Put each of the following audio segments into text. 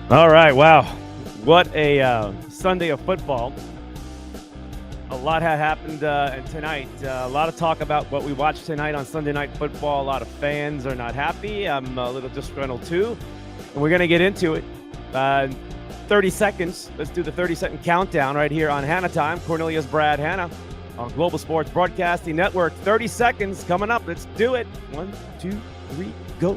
All right, wow. What a Sunday of football. A lot had happened tonight. A lot of talk about what we watched tonight on Sunday Night Football. A lot of fans are not happy. I'm a little disgruntled too. And we're going to get into it. 30 seconds. Let's do the 30-second countdown right here on Hanna Time. Cornelius Brad Hanna on Global Sports Broadcasting Network. 30 seconds coming up. Let's do it. 1, 2, 3, go.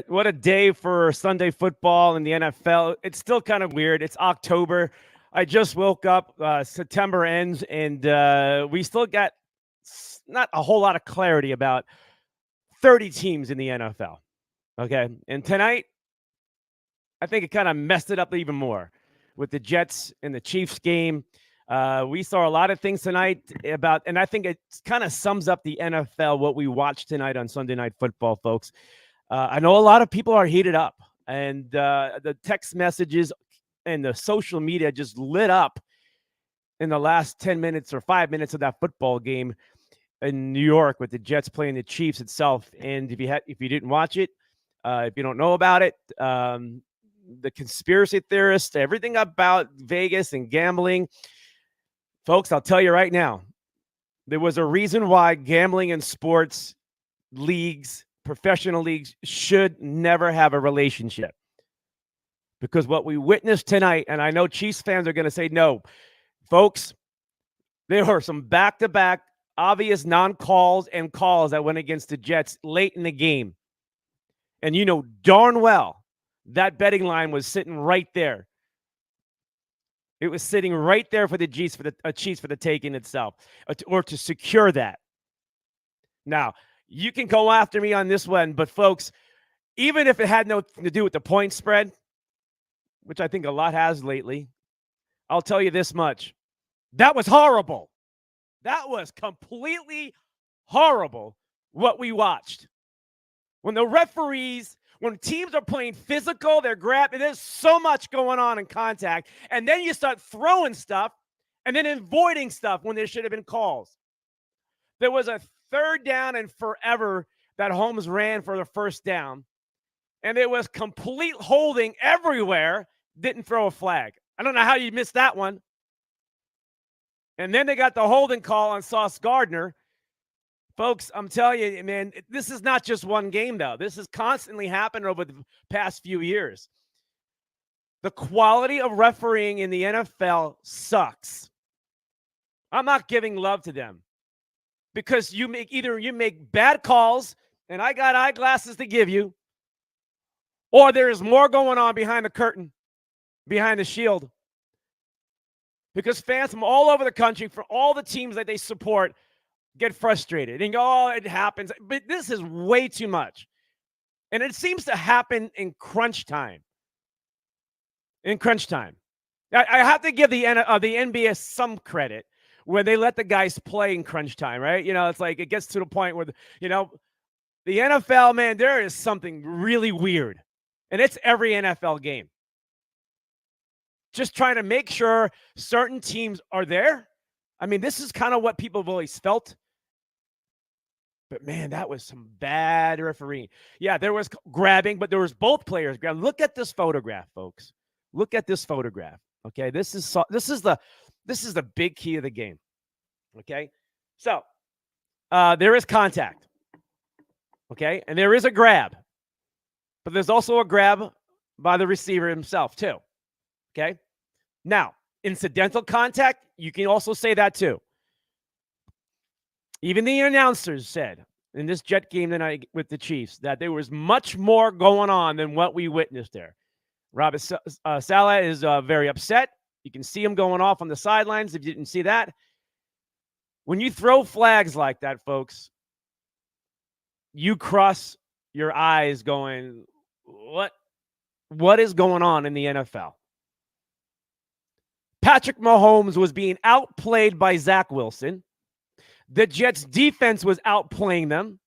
What a day for Sunday football in the NFL. It's still kind of weird. It's October. I just woke up. September ends, and we still got not a whole lot of clarity about 30 teams in the NFL. Okay, and tonight, I think it kind of messed it up even more with the Jets and the Chiefs game. We saw a lot of things tonight and I think it kind of sums up the NFL, what we watched tonight on Sunday Night Football, folks. I know a lot of people are heated up, and the text messages and the social media just lit up in the last 10 minutes or 5 minutes of that football game in New York with the Jets playing the Chiefs itself. And if you didn't watch it, if you don't know about it, the conspiracy theorists, everything about Vegas and gambling, folks, I'll tell you right now, there was a reason why gambling and sports leagues, professional leagues, should never have a relationship. Because what we witnessed tonight, and I know Chiefs fans are going to say no, folks, there were some back-to-back obvious non-calls and calls that went against the Jets late in the game. And you know darn well that betting line was sitting right there. It was sitting right there for the Chiefs for the taking itself, or to secure that. Now, you can go after me on this one, but folks, even if it had nothing to do with the point spread, which I think a lot has lately, I'll tell you this much. That was horrible. That was completely horrible what we watched. When teams are playing physical, they're grabbing, there's so much going on in contact, and then you start throwing stuff and then avoiding stuff when there should have been calls. There was a third down and forever that Mahomes ran for the first down, and there was complete holding everywhere, didn't throw a flag. I don't know how you missed that one. And then they got the holding call on Sauce Gardner. Folks, I'm telling you, man, this is not just one game, though. This has constantly happened over the past few years. The quality of refereeing in the NFL sucks. I'm not giving love to them because you make bad calls, and I got eyeglasses to give you, or there is more going on behind the curtain, behind the shield. Because fans from all over the country, for all the teams that they support, get frustrated and go, oh, it happens. But this is way too much. And it seems to happen in crunch time. I have to give the NBA some credit when they let the guys play in crunch time, right? You know, it's like it gets to the point where, the NFL, man, there is something really weird. And it's every NFL game. Just trying to make sure certain teams are there. I mean, this is kind of what people have always felt. But, man, that was some bad refereeing. Yeah, there was grabbing, but there was both players grabbing. Look at this photograph, folks. Look at this photograph. Okay, this is the big key of the game. Okay, so there is contact. Okay, and there is a grab. But there's also a grab by the receiver himself, too. Okay, now, incidental contact, you can also say that too. Even the announcers said in this Jet game tonight with the Chiefs that there was much more going on than what we witnessed there. Robert Saleh is very upset. You can see him going off on the sidelines if you didn't see that. When you throw flags like that, folks, you cross your eyes going, what what is going on in the NFL. Patrick Mahomes was being outplayed by Zach Wilson. The Jets defense was outplaying them.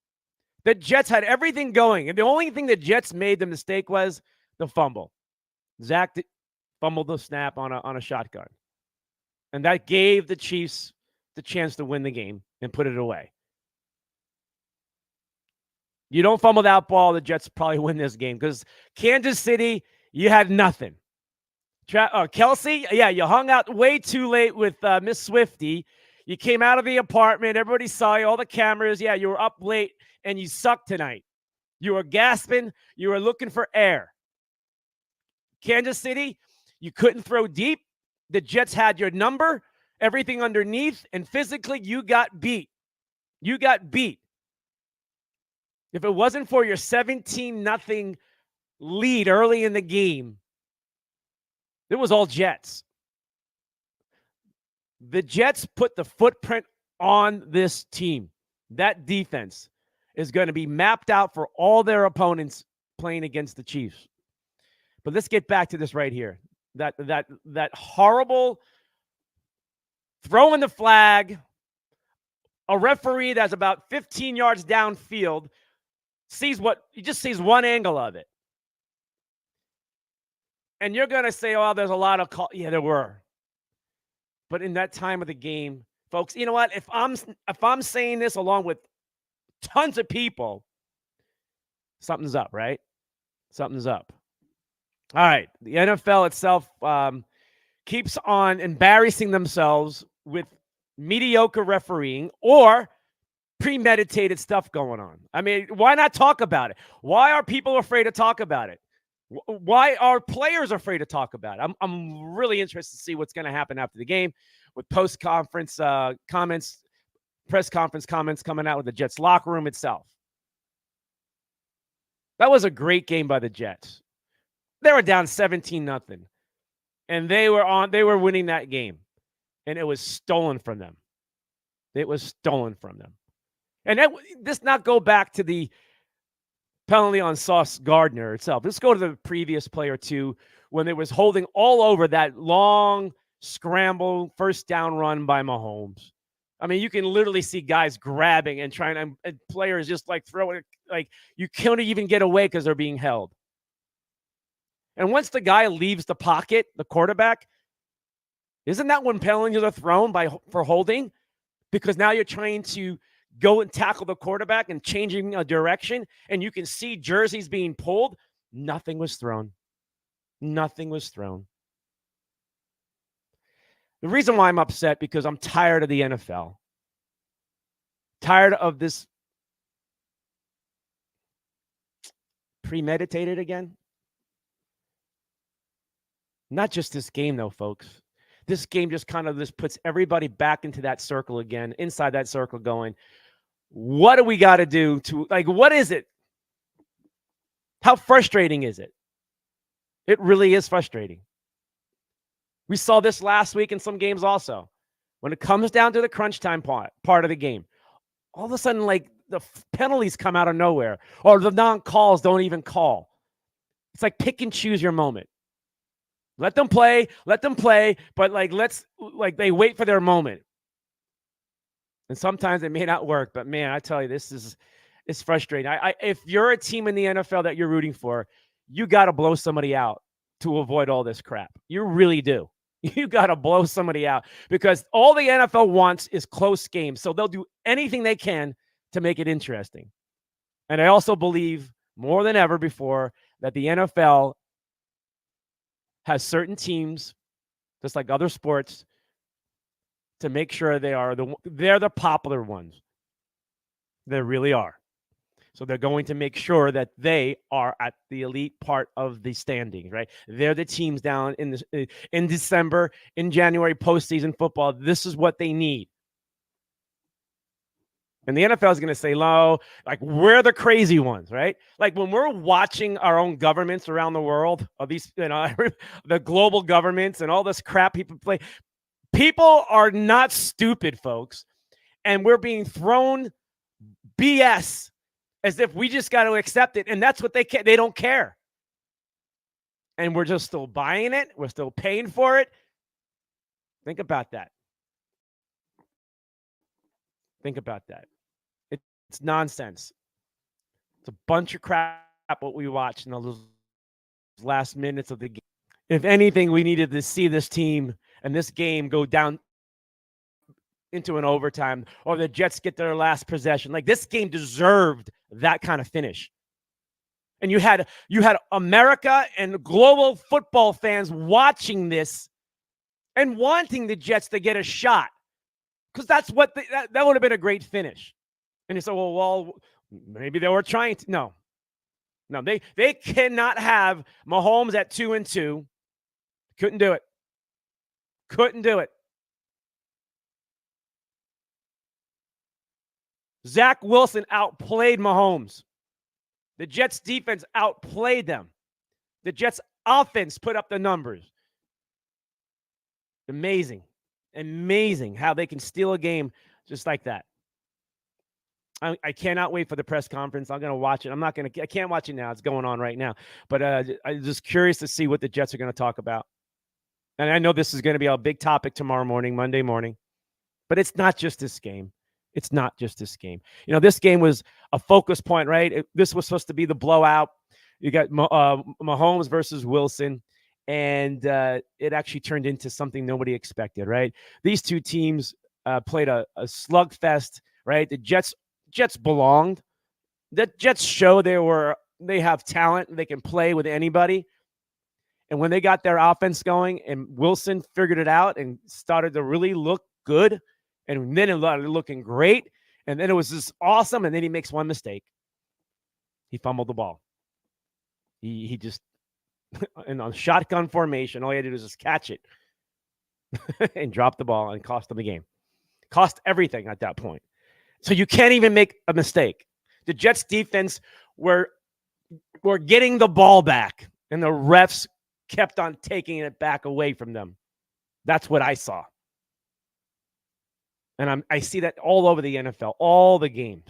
The Jets had everything going. And the only thing the Jets made the mistake was the fumble. Zach fumbled the snap on a shotgun. And that gave the Chiefs the chance to win the game and put it away. You don't fumble that ball, the Jets probably win this game because Kansas City, you had nothing. Kelsey, yeah, you hung out way too late with Miss Swifty. You came out of the apartment. Everybody saw you, all the cameras. Yeah, you were up late, and you sucked tonight. You were gasping. You were looking for air. Kansas City, you couldn't throw deep. The Jets had your number, everything underneath, and physically, you got beat. You got beat. If it wasn't for your 17-0 lead early in the game, it was all Jets. The Jets put the footprint on this team. That defense is going to be mapped out for all their opponents playing against the Chiefs. But let's get back to this right here. That horrible throwing the flag, a referee that's about 15 yards downfield he just sees one angle of it. And you're going to say, oh, there's a lot of calls. Yeah, there were. But in that time of the game, folks, you know what? If I'm saying this along with tons of people, something's up, right? Something's up. All right. The NFL itself keeps on embarrassing themselves with mediocre refereeing or premeditated stuff going on. I mean, why not talk about it? Why are people afraid to talk about it? Why are players afraid to talk about it? I'm really interested to see what's going to happen after the game with post-conference comments, press conference comments coming out with the Jets locker room itself. That was a great game by the Jets. They were down 17-0, and they were winning that game, and it was stolen from them. It was stolen from them. And let's not go back to the penalty on Sauce Gardner itself. Let's go to the previous play or two when it was holding all over that long scramble first down run by Mahomes. I mean, you can literally see guys grabbing and trying, and players just like throwing it, like you can't even get away because they're being held. And once the guy leaves the pocket, the quarterback, isn't that when penalties are thrown for holding? Because now you're trying to go and tackle the quarterback and changing a direction, and you can see jerseys being pulled. Nothing was thrown. Nothing was thrown. The reason why I'm upset, because I'm tired of the NFL. Tired of this premeditated again. Not just this game, though, folks. This game just kind of puts everybody back into that circle again, inside that circle going, what do we got to do to, like, what is it? How frustrating is it? It really is frustrating. We saw this last week in some games also. When it comes down to the crunch time part of the game, all of a sudden, like, the penalties come out of nowhere, or the non-calls don't even call. It's like pick and choose your moment. Let them play, but they wait for their moment. And sometimes it may not work, but man, I tell you, it's frustrating. If you're a team in the NFL that you're rooting for, you got to blow somebody out to avoid all this crap. You really do. You got to blow somebody out because all the NFL wants is close games. So they'll do anything they can to make it interesting. And I also believe more than ever before that the NFL has certain teams, just like other sports, to make sure they're the popular ones. They really are. So they're going to make sure that they are at the elite part of the standings, right? They're the teams down in December, in January, postseason football. This is what they need. And the NFL is going to say, "Low, like we're the crazy ones, right?" Like when we're watching our own governments around the world, of these, the global governments and all this crap people play. People are not stupid, folks, and we're being thrown BS as if we just got to accept it, and that's what they don't care. and we're just still buying it. We're still paying for it. Think about that. Think about that. It's nonsense. It's a bunch of crap what we watched in those last minutes of the game. If anything, we needed to see this team and this game go down into an overtime, or the Jets get their last possession. Like, this game deserved that kind of finish. And you had America and global football fans watching this and wanting the Jets to get a shot, because that's what that would have been a great finish. And you say, well, maybe they were trying to. No, they cannot have Mahomes at 2-2. Couldn't do it. Couldn't do it. Zach Wilson outplayed Mahomes. The Jets defense outplayed them. The Jets offense put up the numbers. Amazing. Amazing how they can steal a game just like that. I cannot wait for the press conference. I'm going to watch it. I can't watch it now. It's going on right now. But I'm just curious to see what the Jets are going to talk about. And I know this is going to be a big topic tomorrow morning, Monday morning. But it's not just this game. It's not just this game. You know, this game was a focus point, right? This was supposed to be the blowout. You got Mahomes versus Wilson. And it actually turned into something nobody expected, right? These two teams played a slugfest, right? The Jets belonged. The Jets show they have talent. They can play with anybody. And when they got their offense going and Wilson figured it out and started to really look good, and then it started looking great, and then it was just awesome, and then he makes one mistake. He fumbled the ball. He just, in a shotgun formation, all he had to do was just catch it and drop the ball and cost them the game. Cost everything at that point. So you can't even make a mistake. The Jets defense were getting the ball back, and the refs kept on taking it back away from them. That's what I saw. And I see that all over the NFL, all the games.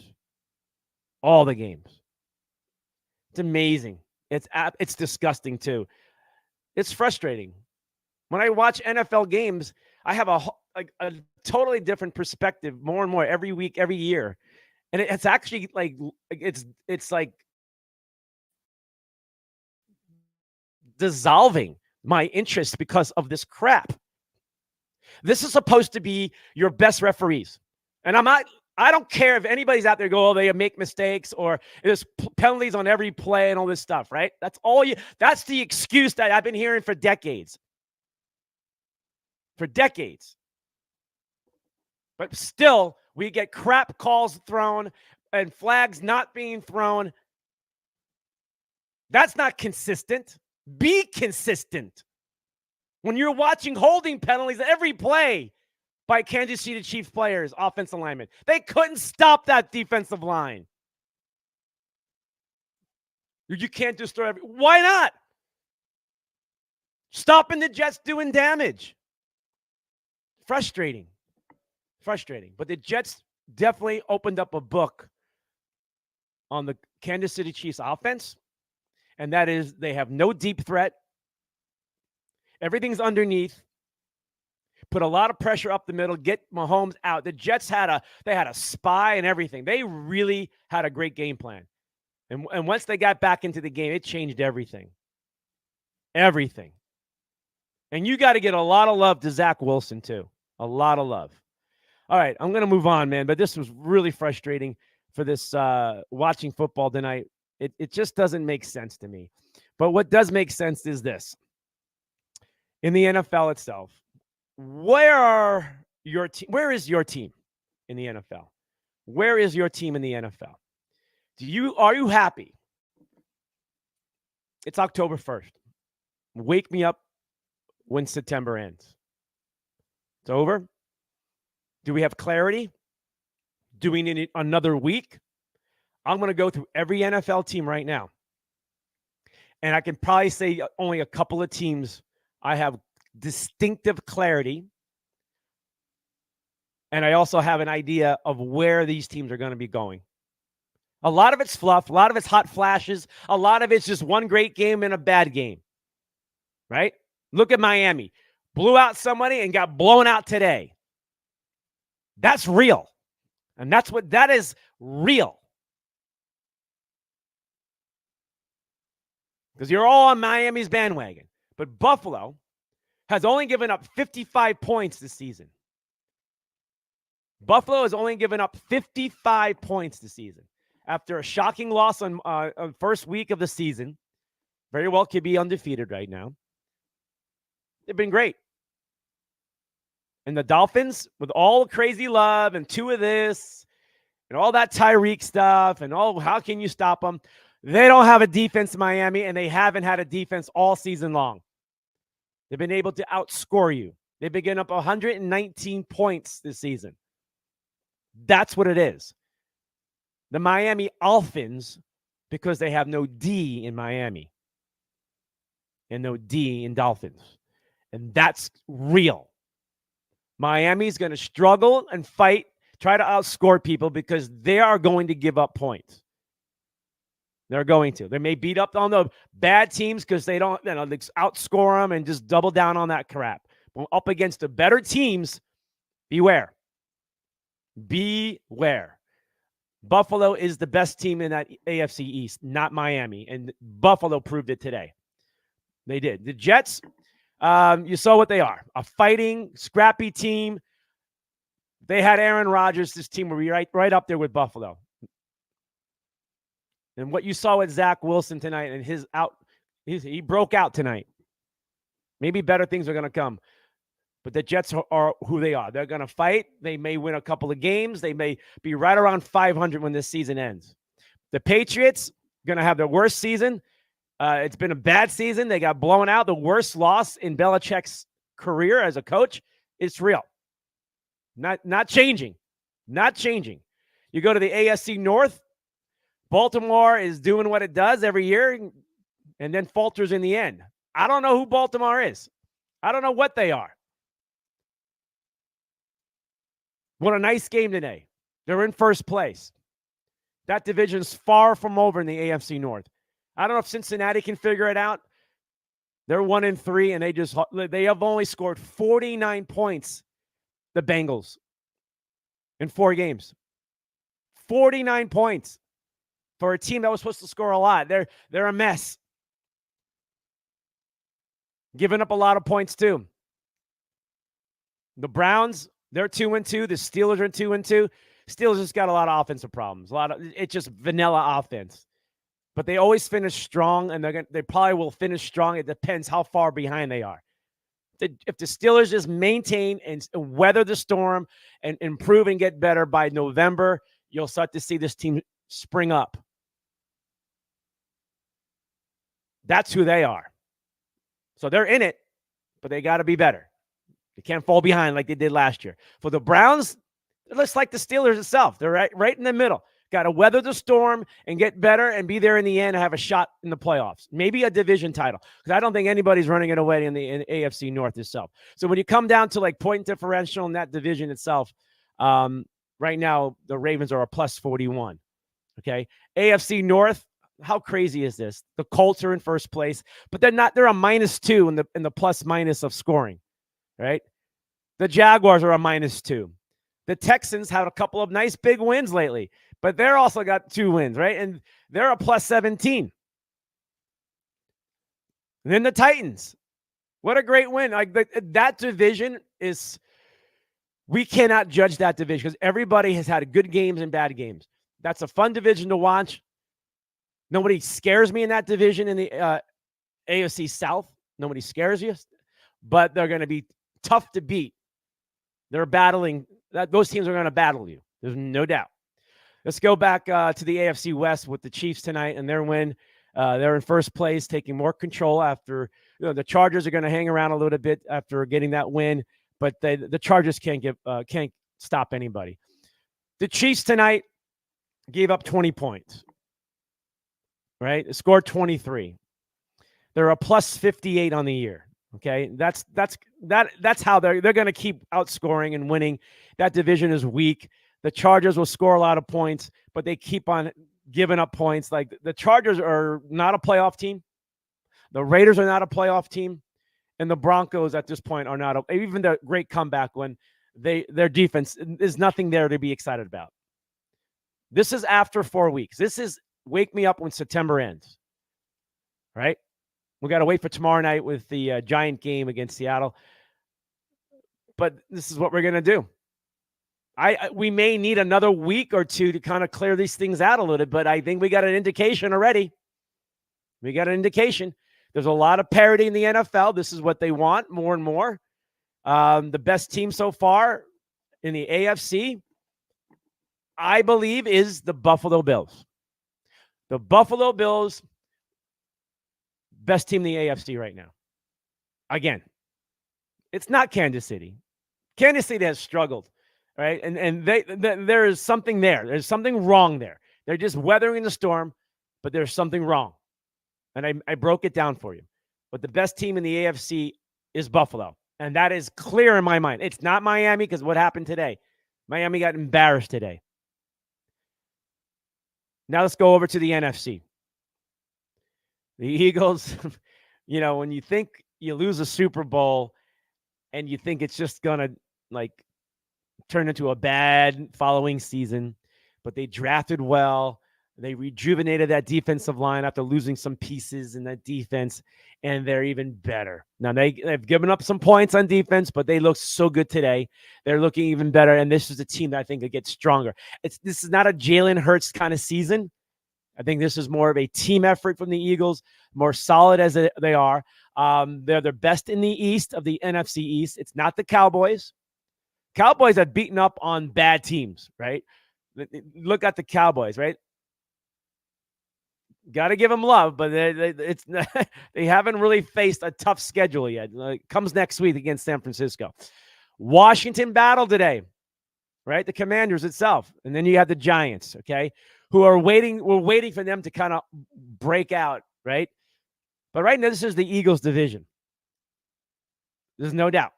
It's amazing. It's disgusting too. It's frustrating. When I watch NFL games, I have a totally different perspective more and more every week, every year. And it's actually like, it's like dissolving my interest because of this crap. This is supposed to be your best referees. And I don't care if anybody's out there go, they make mistakes or there's penalties on every play and all this stuff, right? That's the excuse that I've been hearing for decades. But still, we get crap calls thrown and flags not being thrown. That's not consistent. Be consistent. When you're watching holding penalties every play by Kansas City Chiefs players, offensive linemen, they couldn't stop that defensive line. You can't just throw why not? Stopping the Jets doing damage. Frustrating. But the Jets definitely opened up a book on the Kansas City Chiefs offense, and that is they have no deep threat. Everything's underneath. Put a lot of pressure up the middle, get Mahomes out. The Jets had a spy and everything. They really had a great game plan. And once they got back into the game, it changed everything. Everything. And you got to get a lot of love to Zach Wilson, too. A lot of love. All right, I'm going to move on, man. But this was really frustrating for this watching football tonight. It just doesn't make sense to me. But what does make sense is this. In the NFL itself, where is your team in the NFL? Where is your team in the NFL? Are you happy? It's October 1st. Wake me up when September ends. It's over. Do we have clarity? Do we need another week? I'm going to go through every NFL team right now. And I can probably say only a couple of teams I have distinctive clarity. And I also have an idea of where these teams are going to be going. A lot of it's fluff. A lot of it's hot flashes. A lot of it's just one great game and a bad game. right? Look at Miami. Blew out somebody and got blown out today. That's real. And that is real. Because you're all on Miami's bandwagon. But Buffalo has only given up 55 points this season. Buffalo has only given up 55 points this season. After a shocking loss on first week of the season, very well could be undefeated right now. They've been great. And the Dolphins, with all the crazy love and two of this and all that Tyreek stuff and how can you stop them? They don't have a defense in Miami, and they haven't had a defense all season long. They've been able to outscore you. They've been getting up 119 points this season. That's what it is. The Miami Dolphins, because they have no D in Miami and no D in Dolphins. And that's real. Miami's going to struggle and fight, try to outscore people because they are going to give up points. They're going to. They may beat up on the bad teams because they don't, they outscore them and just double down on that crap. But up against the better teams, beware. Beware. Buffalo is the best team in that AFC East, not Miami. And Buffalo proved it today. They did. The Jets, you saw what they are. A fighting, scrappy team. They had Aaron Rodgers. This team will be right up there with Buffalo. And what you saw with Zach Wilson tonight and he broke out tonight. Maybe better things are going to come. But the Jets are who they are. They're going to fight. They may win a couple of games. They may be right around 500 when this season ends. The Patriots going to have their worst season. It's been a bad season. They got blown out. The worst loss in Belichick's career as a coach. It's real. Not changing. Not changing. You go to the AFC North. Baltimore is doing what it does every year and then falters in the end. I don't know who Baltimore is. I don't know what they are. What a nice game today. They're in first place. That division's far from over in the AFC North. I don't know if Cincinnati can figure it out. They're 1-3, and they have only scored 49 points, the Bengals, in 4 games. 49 points for a team that was supposed to score a lot. They're a mess. Giving up a lot of points, too. The Browns, they're 2-2. The Steelers are 2-2. Steelers just got a lot of offensive problems. It's just vanilla offense. But they always finish strong, and they probably will finish strong. It depends how far behind they are. If the Steelers just maintain and weather the storm and improve and get better by November, you'll start to see this team spring up. That's who they are. So they're in it, but they got to be better. They can't fall behind like they did last year. For the Browns, it looks like the Steelers itself. They're right in the middle. Got to weather the storm and get better and be there in the end and have a shot in the playoffs. Maybe a division title, because I don't think anybody's running it away in the AFC North itself. So when you come down to like point differential in that division itself, right now the Ravens are a plus 41. Okay, AFC North. How crazy is this? The Colts are in first place, but they're not. They're a -2 in the plus minus of scoring, right? The Jaguars are a -2. The Texans had a couple of nice big wins lately, but they're also got 2 wins, right? And they're a plus 17. And then the Titans. What a great win. Like that division is, we cannot judge that division because everybody has had good games and bad games. That's a fun division to watch. Nobody scares me in that division in the AFC South. Nobody scares you, but they're going to be tough to beat. They're battling. Those teams are going to battle you. There's no doubt. Let's go back to the AFC West with the Chiefs tonight and their win. They're in first place, taking more control after the Chargers are going to hang around a little bit after getting that win, but the Chargers can't stop anybody. The Chiefs tonight gave up 20 points. Right? They scored 23. They're a plus 58 on the year. Okay. That's how they're going to keep outscoring and winning. That division is weak. The Chargers will score a lot of points, but they keep on giving up points. Like the Chargers are not a playoff team. The Raiders are not a playoff team. And the Broncos at this point are not, even the great comeback when their defense is nothing there to be excited about. This is after 4 weeks. This is wake me up when September ends, right? We got to wait for tomorrow night with the Giant game against Seattle. But this is what we're going to do. We may need another week or two to kind of clear these things out a little bit, but I think we got an indication already. We got an indication. There's a lot of parity in the NFL. This is what they want more and more. The best team so far in the AFC, I believe, is the Buffalo Bills. The Buffalo Bills, best team in the AFC right now. Again, it's not Kansas City. Kansas City has struggled, right? And there is something there. There's something wrong there. They're just weathering the storm, but there's something wrong. And I broke it down for you. But the best team in the AFC is Buffalo. And that is clear in my mind. It's not Miami because what happened today? Miami got embarrassed today. Now let's go over to the NFC. The Eagles, when you think you lose a Super Bowl and you think it's just going to turn into a bad following season, but they drafted well. They rejuvenated that defensive line after losing some pieces in that defense, and they're even better. Now, they've given up some points on defense, but they look so good today. They're looking even better, and this is a team that I think will get stronger. This is not a Jalen Hurts kind of season. I think this is more of a team effort from the Eagles, more solid as they are. They're the best in the East of the NFC East. It's not the Cowboys. Cowboys have beaten up on bad teams, right? Look at the Cowboys, right? Got to give them love, but they haven't really faced a tough schedule yet. It comes next week against San Francisco. Washington battle today, right? The Commanders itself. And then you have the Giants, okay, who are waiting. We're waiting for them to kind of break out, right? But right now, this is the Eagles division. There's no doubt.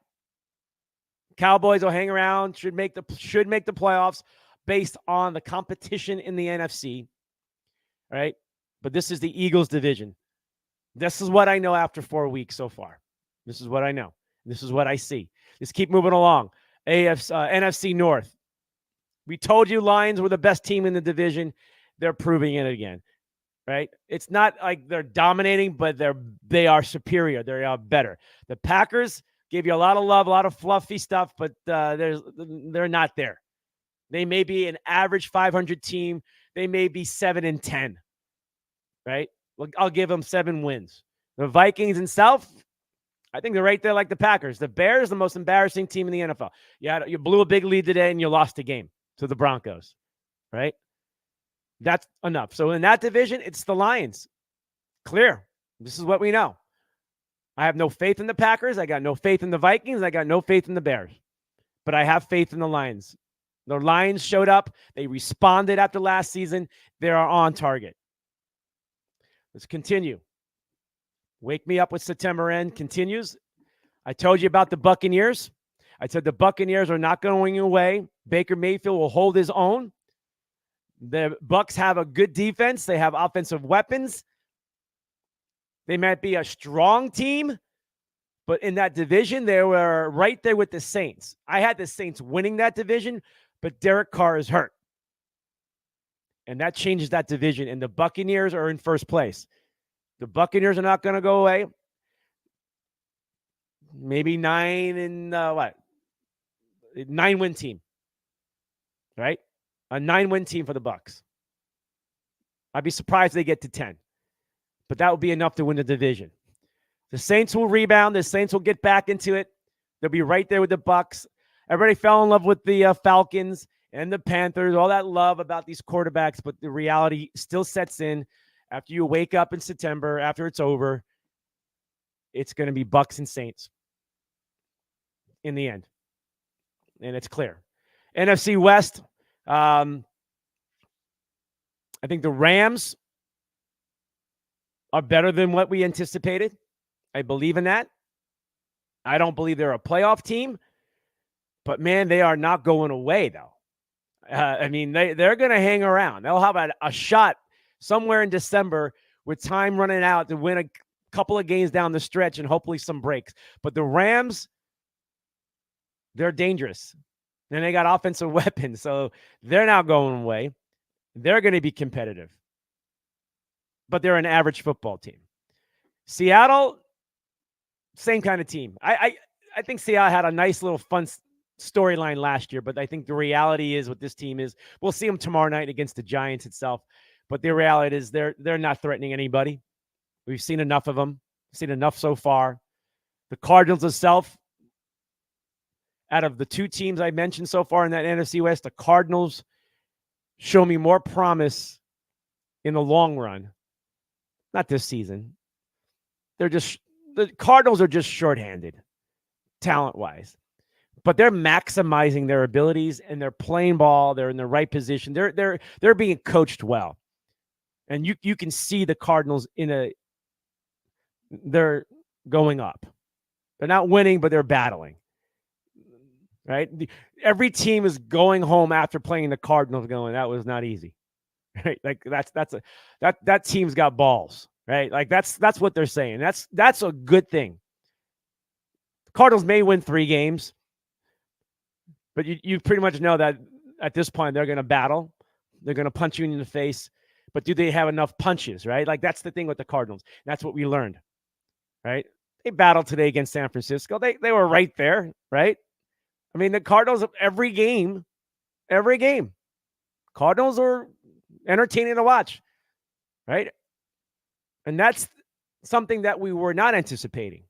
Cowboys will hang around, should make the playoffs based on the competition in the NFC, right? But this is the Eagles division. This is what I know after 4 weeks so far. This is what I know. This is what I see. Just keep moving along. NFC North. We told you Lions were the best team in the division. They're proving it again, right? It's not like they're dominating, but they are superior. They are better. The Packers gave you a lot of love, a lot of fluffy stuff, but they're not there. They may be an average 500 team. They may be 7-10. Right? I'll give them 7 wins. The Vikings and South, I think they're right there like the Packers. The Bears, the most embarrassing team in the NFL. You blew a big lead today and you lost a game to the Broncos, right? That's enough. So in that division, it's the Lions. Clear. This is what we know. I have no faith in the Packers. I got no faith in the Vikings. I got no faith in the Bears. But I have faith in the Lions. The Lions showed up. They responded after last season. They are on target. Let's continue. Wake me up with September end continues. I told you about the Buccaneers. I said the Buccaneers are not going away. Baker Mayfield will hold his own. The Bucs have a good defense. They have offensive weapons. They might be a strong team, but in that division, they were right there with the Saints. I had the Saints winning that division, but Derek Carr is hurt. And that changes that division, and the Buccaneers are in first place. The Buccaneers are not going to go away. Maybe 9-win team, right? A 9-win team for the Bucs. I'd be surprised if they get to 10, but that would be enough to win the division. The Saints will rebound. The Saints will get back into it. They'll be right there with the Bucs. Everybody fell in love with the Falcons and the Panthers, all that love about these quarterbacks, but the reality still sets in after you wake up in September, after it's over. It's going to be Bucs and Saints in the end. And it's clear. NFC West, I think the Rams are better than what we anticipated. I believe in that. I don't believe they're a playoff team, but man, they are not going away though. They're going to hang around. They'll have a shot somewhere in December with time running out to win a couple of games down the stretch and hopefully some breaks. But the Rams, they're dangerous. And they got offensive weapons, so they're not going away. They're going to be competitive. But they're an average football team. Seattle, same kind of team. I think Seattle had a nice little fun storyline last year, but I think the reality is what this team is. We'll see them tomorrow night against the Giants itself. But the reality is they're not threatening anybody. We've seen enough of them. Seen enough so far. The Cardinals itself, out of the two teams I mentioned so far in that NFC West, the Cardinals show me more promise in the long run. Not this season. The Cardinals are just shorthanded, talent-wise. But they're maximizing their abilities and they're playing ball. They're in the right position. They're being coached well. And you can see the Cardinals they're going up. They're not winning, but they're battling. Right? Every team is going home after playing the Cardinals going, that was not easy. Right? Like that team's got balls, right? Like that's what they're saying. That's a good thing. Cardinals may win 3 games, but you pretty much know that at this point they're going to battle. They're going to punch you in the face, but do they have enough punches, right? Like that's the thing with the Cardinals. That's what we learned, right? They battled today against San Francisco. They were right there, right? I mean, the Cardinals, every game, Cardinals are entertaining to watch, right? And that's something that we were not anticipating.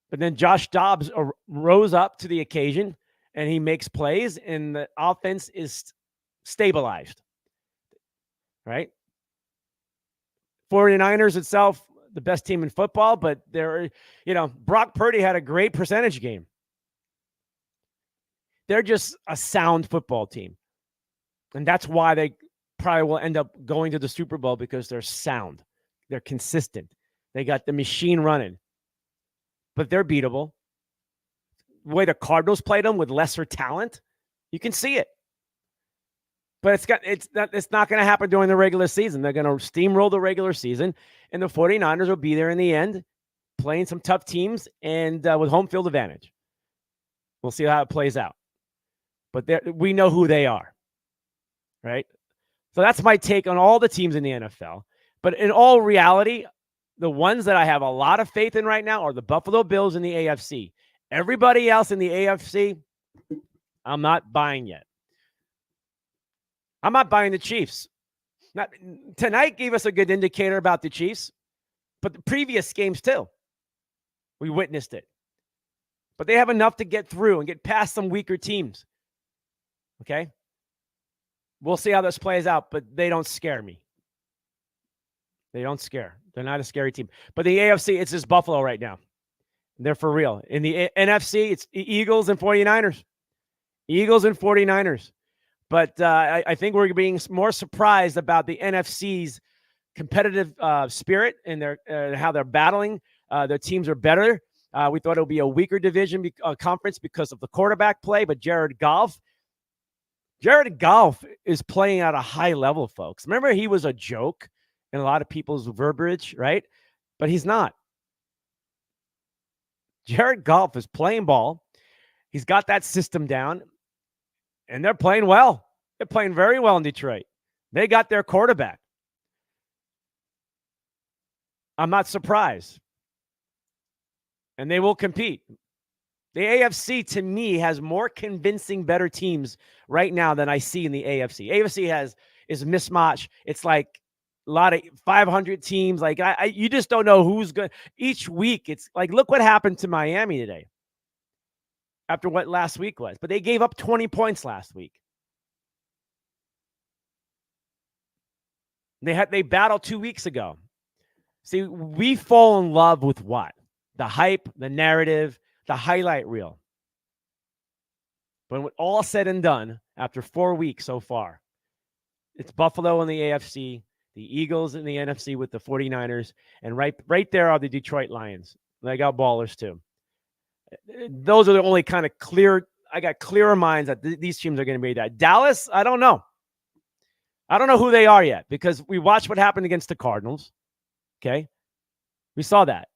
But then Josh Dobbs rose up to the occasion, and he makes plays, and the offense is stabilized, right? 49ers itself, the best team in football, but Brock Purdy had a great percentage game. They're just a sound football team. And that's why they probably will end up going to the Super Bowl, because they're sound. They're consistent. They got the machine running. But they're beatable. The way the Cardinals played them with lesser talent, you can see it. But it's not going to happen during the regular season. They're going to steamroll the regular season, and the 49ers will be there in the end, playing some tough teams and with home field advantage. We'll see how it plays out. But we know who they are, right? So that's my take on all the teams in the NFL. But in all reality, the ones that I have a lot of faith in right now are the Buffalo Bills in the AFC. Everybody else in the AFC, I'm not buying yet. I'm not buying the Chiefs. Tonight gave us a good indicator about the Chiefs, but the previous games too. We witnessed it. But they have enough to get through and get past some weaker teams. Okay? We'll see how this plays out, but they don't scare me. They don't scare. They're not a scary team. But the AFC, it's just Buffalo right now. They're for real. In the NFC, it's Eagles and 49ers. Eagles and 49ers. But I think we're being more surprised about the NFC's competitive spirit and how they're battling. Their teams are better. We thought it would be a weaker division conference because of the quarterback play, but Jared Goff is playing at a high level, folks. Remember, he was a joke in a lot of people's verbiage, right? But he's not. Jared Goff is playing ball. He's got that system down, and they're playing well. They're playing very well in Detroit. They got their quarterback. I'm not surprised. And they will compete. The AFC, to me, has more convincing, better teams right now than I see in the AFC. AFC is mismatch. It's like a lot of 500 teams. Like you just don't know who's good. Each week, it's like, look what happened to Miami today after what last week was. But they gave up 20 points last week. They battled 2 weeks ago. See, we fall in love with what? The hype, the narrative, the highlight reel. But when all said and done, after 4 weeks so far, it's Buffalo in the AFC, the Eagles in the NFC with the 49ers, and right there are the Detroit Lions. They got ballers too. Those are the only kind of I got clearer minds that these teams are going to be that. Dallas, I don't know. I don't know who they are yet because we watched what happened against the Cardinals. Okay. We saw that.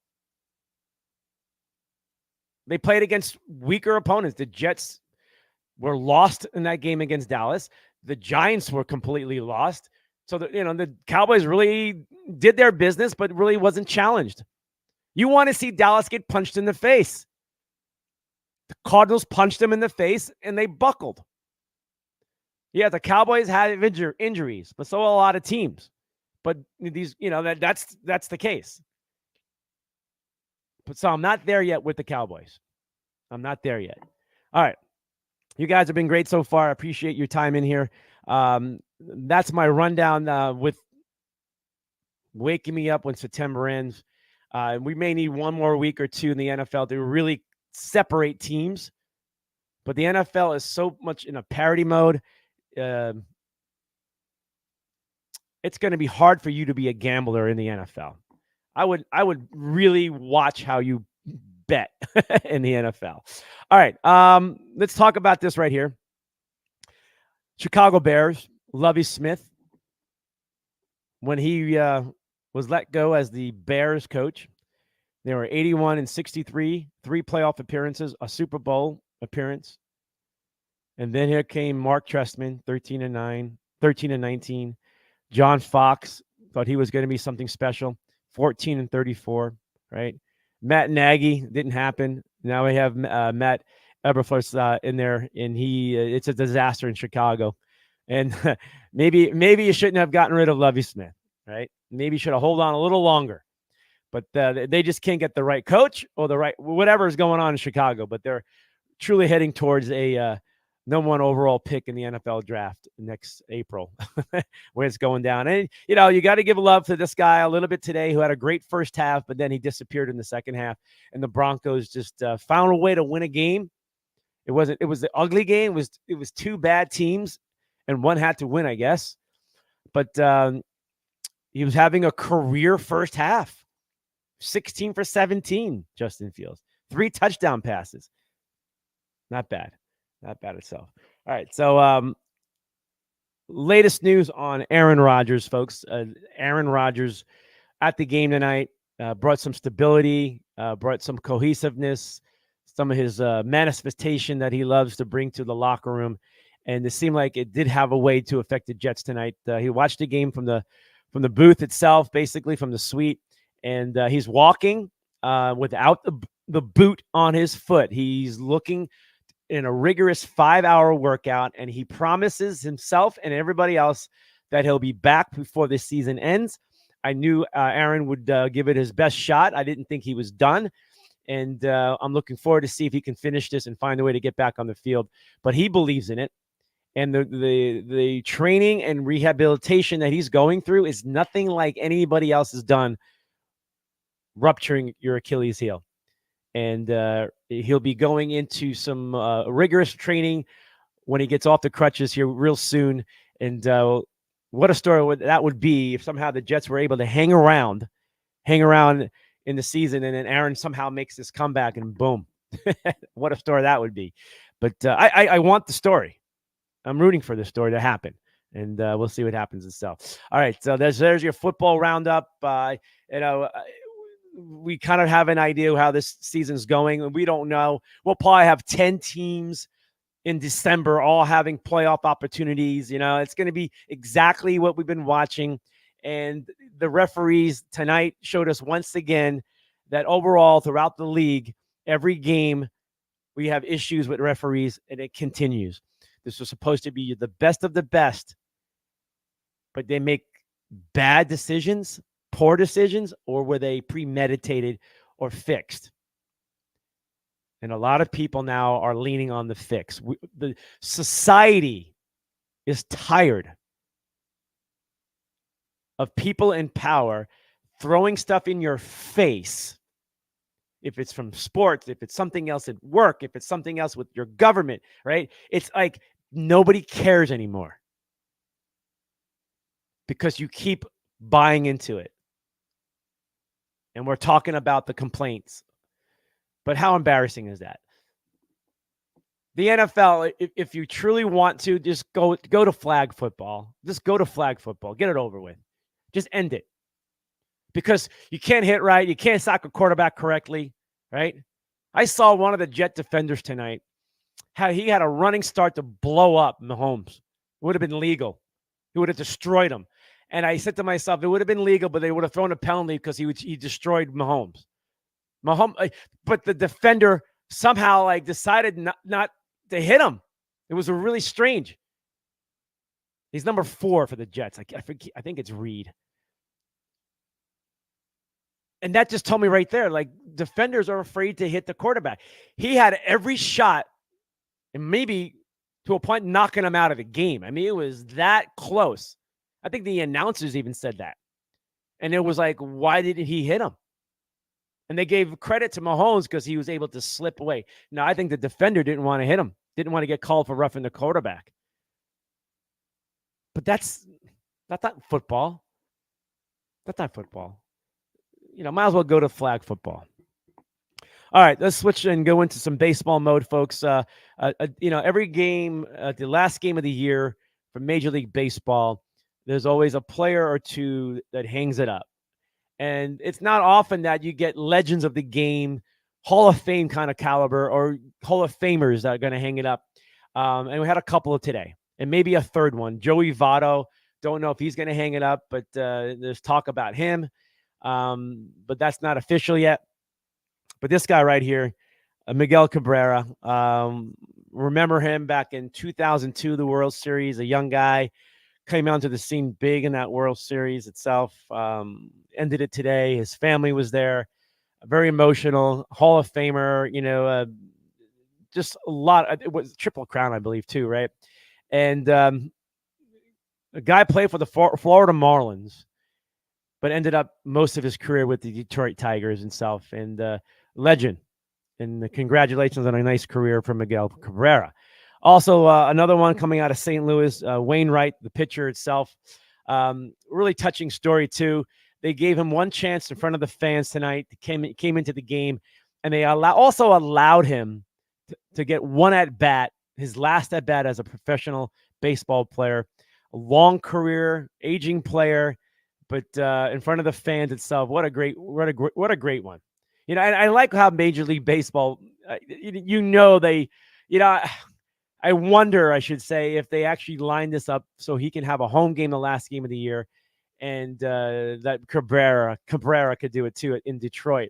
They played against weaker opponents. The Jets were lost in that game against Dallas. The Giants were completely lost. So, the Cowboys really did their business, but really wasn't challenged. You want to see Dallas get punched in the face. The Cardinals punched them in the face, and they buckled. Yeah, the Cowboys had injuries, but so a lot of teams. But these, that's the case. But so I'm not there yet with the Cowboys. I'm not there yet. All right. You guys have been great so far. I appreciate your time in here. That's my rundown with waking me up when September ends. We may need one more week or two in the NFL to really separate teams. But the NFL is so much in a parity mode. It's going to be hard for you to be a gambler in the NFL. I would really watch how you bet in the NFL. All right. Let's talk about this right here. Chicago Bears, Lovie Smith, when he was let go as the Bears coach, they were 81-63, 3 playoff appearances, a Super Bowl appearance. And then here came Mark Trestman, 13-9, 13-19. John Fox thought he was going to be something special, 14-34, right? Matt Nagy, didn't happen. Now we have Matt Eberflus in there, and it's a disaster in Chicago. And maybe you shouldn't have gotten rid of Lovie Smith, right? Maybe you should have held on a little longer. But they just can't get the right coach or the right whatever is going on in Chicago. But they're truly heading towards a number 1 overall pick in the NFL draft next April, where it's going down. And, you got to give love to this guy a little bit today who had a great first half, but then he disappeared in the second half. And the Broncos just found a way to win a game. It was the ugly game. It was 2 bad teams, and one had to win, I guess. But he was having a career first half. 16 for 17, Justin Fields. 3 touchdown passes. Not bad. Not bad itself. All right. So, latest news on Aaron Rodgers, folks. Aaron Rodgers at the game tonight brought some stability, brought some cohesiveness, some of his manifestation that he loves to bring to the locker room. And it seemed like it did have a way to affect the Jets tonight. He watched the game from the booth itself, basically from the suite. And he's walking without the boot on his foot. He's looking in a rigorous 5-hour workout, and he promises himself and everybody else that he'll be back before this season ends. I knew Aaron would give it his best shot. I didn't think he was done. And I'm looking forward to see if he can finish this and find a way to get back on the field. But he believes in it. And the training and rehabilitation that he's going through is nothing like anybody else has done, rupturing your Achilles heel. And he'll be going into some rigorous training when he gets off the crutches here real soon. And what a story that would be if somehow the Jets were able to hang around in the season, and then Aaron somehow makes this comeback, and boom. What a story that would be. But I want the story. I'm rooting for the story to happen, and we'll see what happens itself. All right, so there's your football roundup. We kind of have an idea how this season's going. We don't know. We'll probably have 10 teams in December all having playoff opportunities. It's going to be exactly what we've been watching. And the referees tonight showed us once again that overall throughout the league, every game we have issues with referees, and it continues. This was supposed to be the best of the best, but they make bad decisions, poor decisions, or were they premeditated or fixed? And a lot of people now are leaning on the fix. The society is tired of people in power throwing stuff in your face. If it's from sports, if it's something else at work, if it's something else with your government, right? It's like nobody cares anymore because you keep buying into it. And we're talking about the complaints. But how embarrassing is that? The NFL, if you truly want to, just go to flag football. Just go to flag football. Get it over with. Just end it. because you can't hit right. You can't sack a quarterback correctly, right? I saw one of the Jet defenders tonight. How he had a running start to blow up Mahomes. It would have been legal. He would have destroyed him. And I said to myself, it would have been legal, but they would have thrown a penalty because he destroyed Mahomes. But the defender somehow decided not to hit him. It was really strange. He's number 4 for the Jets. I think it's Reed. And that just told me right there, defenders are afraid to hit the quarterback. He had every shot and maybe to a point knocking him out of the game. I mean, it was that close. I think the announcers even said that. And it was like, why didn't he hit him? And they gave credit to Mahomes because he was able to slip away. Now, I think the defender didn't want to hit him, didn't want to get called for roughing the quarterback. But that's not football. That's not football. Might as well go to flag football. All right, let's switch and go into some baseball mode, folks. Every game, the last game of the year for Major League Baseball, there's always a player or two that hangs it up. And it's not often that you get legends of the game, Hall of Fame kind of caliber, or Hall of Famers that are going to hang it up. And we had a couple of today, and maybe a third one. Joey Votto, don't know if he's going to hang it up, but there's talk about him. But that's not official yet. But this guy right here, Miguel Cabrera, remember him back in 2002, the World Series, a young guy, came onto the scene big in that World Series itself, ended it today. His family was there, very emotional, Hall of Famer, just a lot. It was Triple Crown, I believe, too, right? And a guy played for the Florida Marlins, but ended up most of his career with the Detroit Tigers himself, and legend. And congratulations on a nice career for Miguel Cabrera. Also, another one coming out of St. Louis, Wainwright, the pitcher itself. Really touching story, too. They gave him one chance in front of the fans tonight. He came into the game, and they also allowed him to get one at-bat, his last at-bat as a professional baseball player. A long career, aging player, but in front of the fans itself, what a great one. And I like how Major League Baseball, I wonder, I should say, if they actually line this up so he can have a home game the last game of the year, and that Cabrera could do it too in Detroit.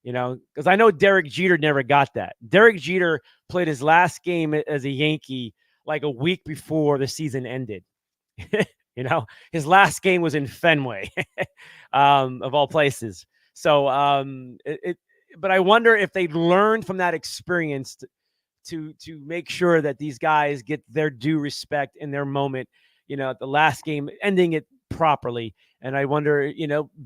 Because I know Derek Jeter never got that. Derek Jeter played his last game as a Yankee like a week before the season ended. His last game was in Fenway, of all places. So, but I wonder if they learned from that experience to make sure that these guys get their due respect in their moment, the last game, ending it properly. And I wonder,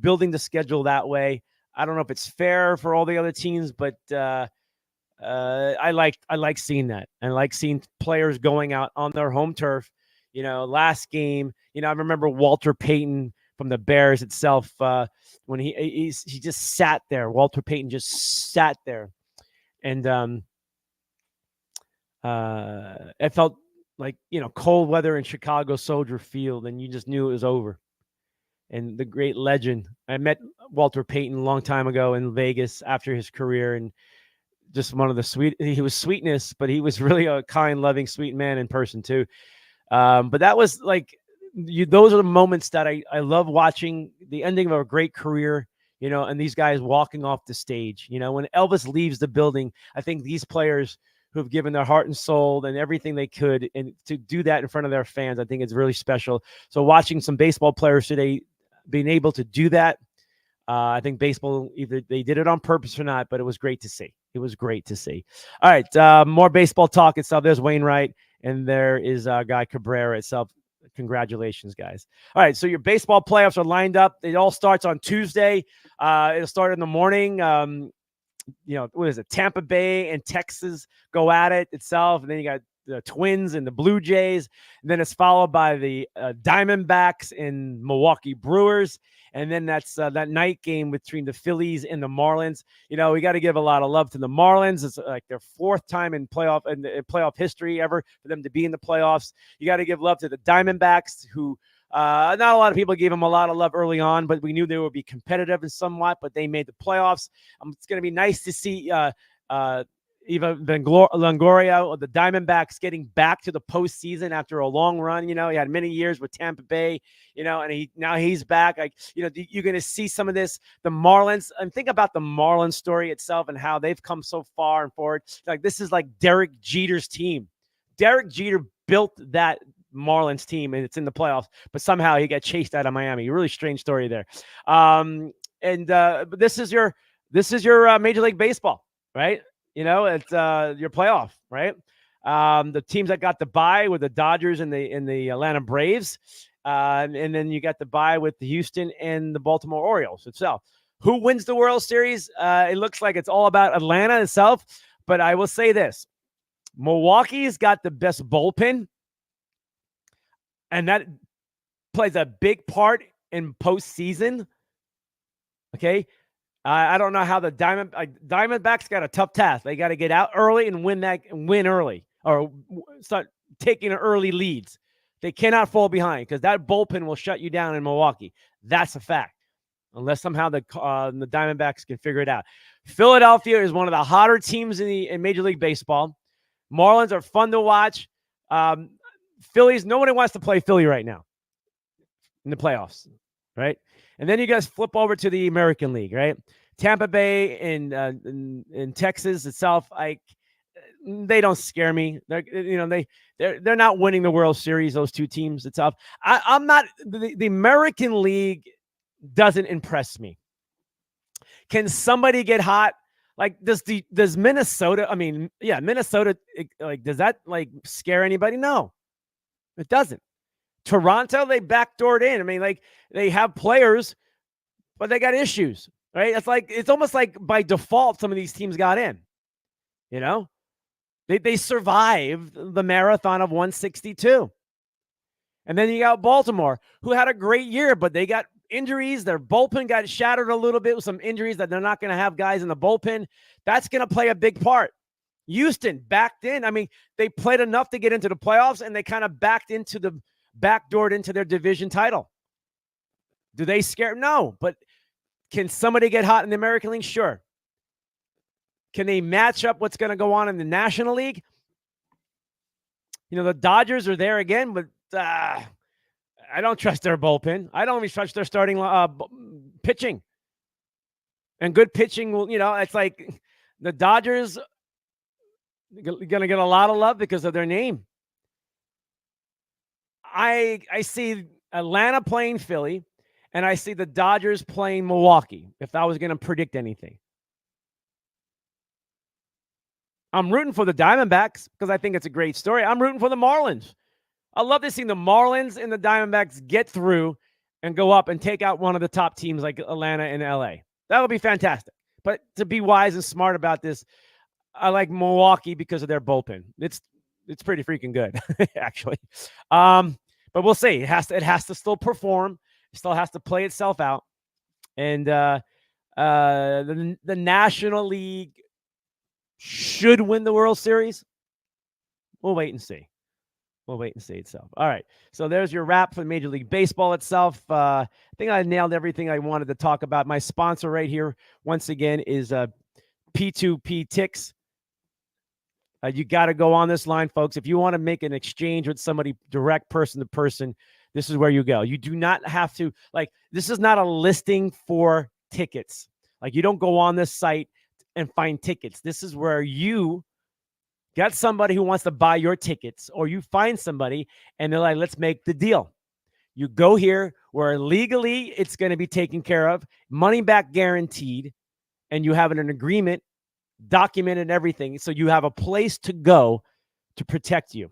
building the schedule that way, I don't know if it's fair for all the other teams, but I like seeing that. I like seeing players going out on their home turf. Last game, I remember Walter Payton from the Bears itself, when he just sat there. Walter Payton just sat there, and it felt like cold weather in Chicago Soldier Field, and you just knew it was over. And the great legend, I met Walter Payton a long time ago in Vegas after his career, and just one of the he was sweetness, but he was really a kind, loving, sweet man in person too. But that was those are the moments that I love watching, the ending of a great career, and these guys walking off the stage. When Elvis leaves the building, I think these players who have given their heart and soul and everything they could, and to do that in front of their fans, I think it's really special. So watching some baseball players today being able to do that, I think baseball, either they did it on purpose or not, but it was great to see. It was great to see. All right, more baseball talk itself. There's Wainwright, and there is guy Cabrera itself. Congratulations, guys. All right, so your baseball playoffs are lined up. It all starts on Tuesday. It'll start in the morning. What is it? Tampa Bay and Texas go at it itself. And then you got the Twins and the Blue Jays. And then it's followed by the Diamondbacks and Milwaukee Brewers. And then that's that night game between the Phillies and the Marlins. We got to give a lot of love to the Marlins. It's like their 4th time in playoff history ever for them to be in the playoffs. You got to give love to the Diamondbacks, who Not a lot of people gave them a lot of love early on, but we knew they would be competitive and somewhat, but they made the playoffs. It's going to be nice to see Eva Longoria or the Diamondbacks getting back to the postseason after a long run. He had many years with Tampa Bay, and now he's back. You're going to see some of this. The Marlins, and think about the Marlins story itself and how they've come so far and forward. This is like Derek Jeter's team. Derek Jeter built that Marlins team, and it's in the playoffs, but somehow he got chased out of Miami. Really strange story there. But this is your Major League Baseball, right? It's your playoff, right? The teams that got the bye were the Dodgers and the Atlanta Braves, and then you got the bye with the Houston and the Baltimore Orioles itself. Who wins the World Series? It looks like it's all about Atlanta itself, but I will say this: Milwaukee's got the best bullpen, and that plays a big part in postseason. Okay. I don't know how the Diamondbacks got a tough task. They got to get out early and win early, or start taking early leads. They cannot fall behind because that bullpen will shut you down in Milwaukee. That's a fact, unless somehow the Diamondbacks can figure it out. Philadelphia is one of the hotter teams in Major League Baseball. Marlins are fun to watch. Phillies, nobody wants to play Philly right now in the playoffs, right? And then you guys flip over to the American League, right? Tampa Bay in Texas itself, they don't scare me. They're not winning the World Series. Those two teams itself. I'm not. The American League doesn't impress me. Can somebody get hot? Does Minnesota? I mean, yeah, Minnesota. Does that scare anybody? No, it doesn't. Toronto, they backdoored in. I mean, they have players, but they got issues, right? It's almost like by default, some of these teams got in. They survived the marathon of 162. And then you got Baltimore, who had a great year, but they got injuries. Their bullpen got shattered a little bit with some injuries that they're not going to have guys in the bullpen. That's going to play a big part. Houston backed in. I mean, they played enough to get into the playoffs, and they kind of backdoored into their division title. Do they scare? No, but can somebody get hot in the American League? Sure. Can they match up what's going to go on in the National League? The Dodgers are there again, but I don't trust their bullpen. I don't even trust their starting pitching. And good pitching will, it's like the Dodgers going to get a lot of love because of their name. I see Atlanta playing Philly, and I see the Dodgers playing Milwaukee, if I was going to predict anything. I'm rooting for the Diamondbacks because I think it's a great story. I'm rooting for the Marlins. I love to see the Marlins and the Diamondbacks get through and go up and take out one of the top teams like Atlanta and LA. That would be fantastic. But to be wise and smart about this, I like Milwaukee because of their bullpen. It's pretty freaking good, actually. But we'll see. It has to still perform. It still has to play itself out. And the National League should win the World Series. We'll wait and see. Itself. All right. So there's your wrap for Major League Baseball itself. I think I nailed everything I wanted to talk about. My sponsor right here, once again, is P2P Ticks. You got to go on this line, folks. If you want to make an exchange with somebody direct person to person, this is where you go. You do not have to, this is not a listing for tickets. You don't go on this site and find tickets. This is where you got somebody who wants to buy your tickets, or you find somebody and they're like, let's make the deal. You go here where legally it's going to be taken care of, money back guaranteed, and you have an agreement, documented everything. So you have a place to go to protect you.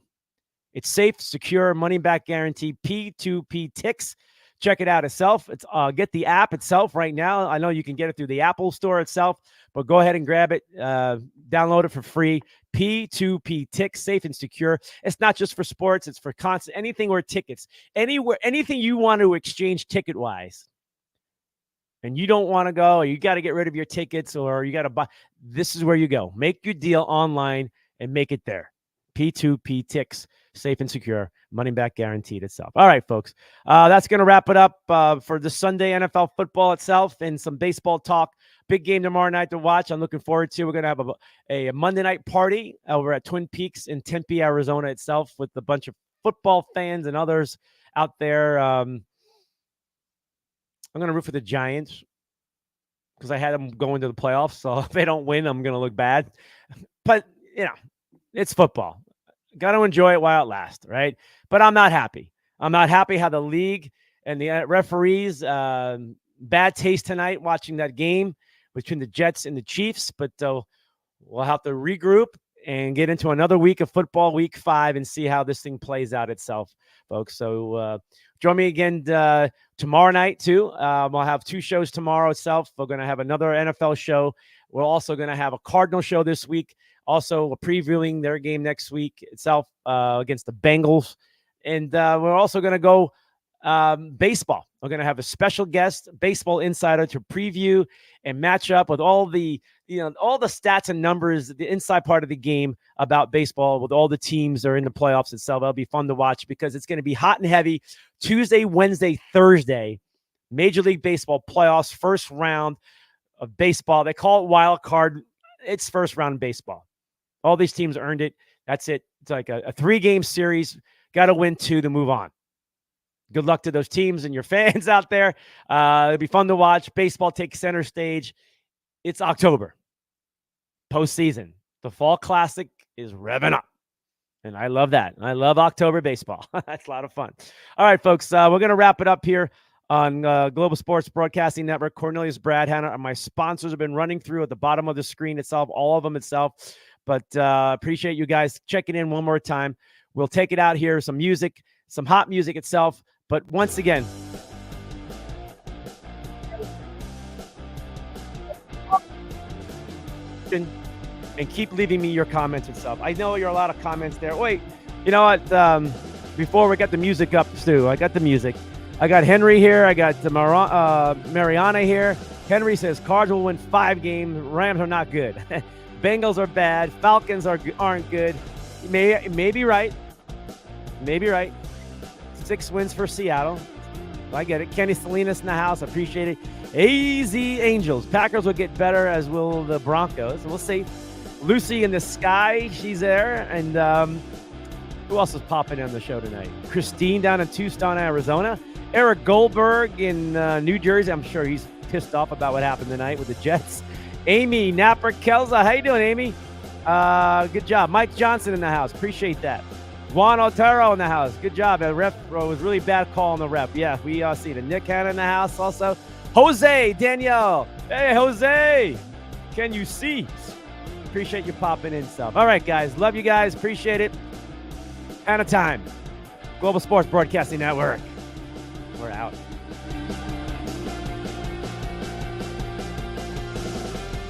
It's safe, secure, money back guarantee, P2P Ticks. Check it out itself. It's get the app itself right now. I know you can get it through the Apple Store itself, but go ahead and grab it. Download it for free. P2P Ticks, safe and secure. It's not just for sports. It's for constant anything or tickets. Anywhere, anything you want to exchange ticket-wise, and you don't want to go, or you got to get rid of your tickets, or you got to buy. This is where you go. Make your deal online and make it there. P2P Ticks. safe and secure, money back guaranteed itself. All right, folks, that's going to wrap it up for the Sunday NFL football itself and some baseball talk. Big game tomorrow night to watch. I'm looking forward to. We're going to have a Monday night party over at Twin Peaks in Tempe, Arizona itself, with a bunch of football fans and others out there. I'm going to root for the Giants because I had them going to the playoffs. So if they don't win, I'm going to look bad. But, it's football. Got to enjoy it while it lasts, right? But I'm not happy. I'm not happy how the league and the referees, bad taste tonight watching that game between the Jets and the Chiefs. But we'll have to regroup and get into another week of football, week 5, and see how this thing plays out itself, folks. So join me again tomorrow night, too. We'll have 2 shows tomorrow itself. We're going to have another NFL show. We're also going to have a Cardinal show this week. Also, previewing their game next week itself against the Bengals. And we're also going to go baseball. We're going to have a special guest, baseball insider, to preview and match up with all the all the stats and numbers, the inside part of the game about baseball with all the teams that are in the playoffs itself. That'll be fun to watch because it's going to be hot and heavy Tuesday, Wednesday, Thursday. Major League Baseball playoffs, first round of baseball. They call it wild card. It's first round baseball. All these teams earned it. That's it. It's like a 3-game series. Got to win 2 to move on. Good luck to those teams and your fans out there. It'll be fun to watch. Baseball takes center stage. It's October. Postseason. The Fall Classic is revving up. And I love that. I love October baseball. That's a lot of fun. All right, folks. We're going to wrap it up here on Global Sports Broadcasting Network. Cornelius, Brad, Hanna, my sponsors have been running through at the bottom of the screen itself, all of them itself. But appreciate you guys checking in one more time. We'll take it out here, some music, some hot music itself. But once again, and keep leaving me your comments itself. I know you're a lot of comments there. Wait, you know what? Before we get the music up, Stu, I got the music. I got Henry here. I got Mariana here. Henry says Cards will win 5 games. Rams are not good. Bengals are bad. Falcons aren't good. May be right. Maybe right. 6 wins for Seattle. I get it. Kenny Salinas in the house. Appreciate it. AZ Angels. Packers will get better, as will the Broncos. We'll see. Lucy in the sky. She's there. And who else is popping on the show tonight? Christine down in Tucson, Arizona. Eric Goldberg in New Jersey. I'm sure he's pissed off about what happened tonight with the Jets. Amy Napper-Kelza. How you doing, Amy? Good job. Mike Johnson in the house. Appreciate that. Juan Otero in the house. Good job. The ref was really bad call on the ref. Yeah, we see the Nick Hanna in the house also. Jose, Danielle. Hey, Jose. Can you see? Appreciate you popping in stuff. All right, guys. Love you guys. Appreciate it. Hanna Time. Global Sports Broadcasting Network. We're out.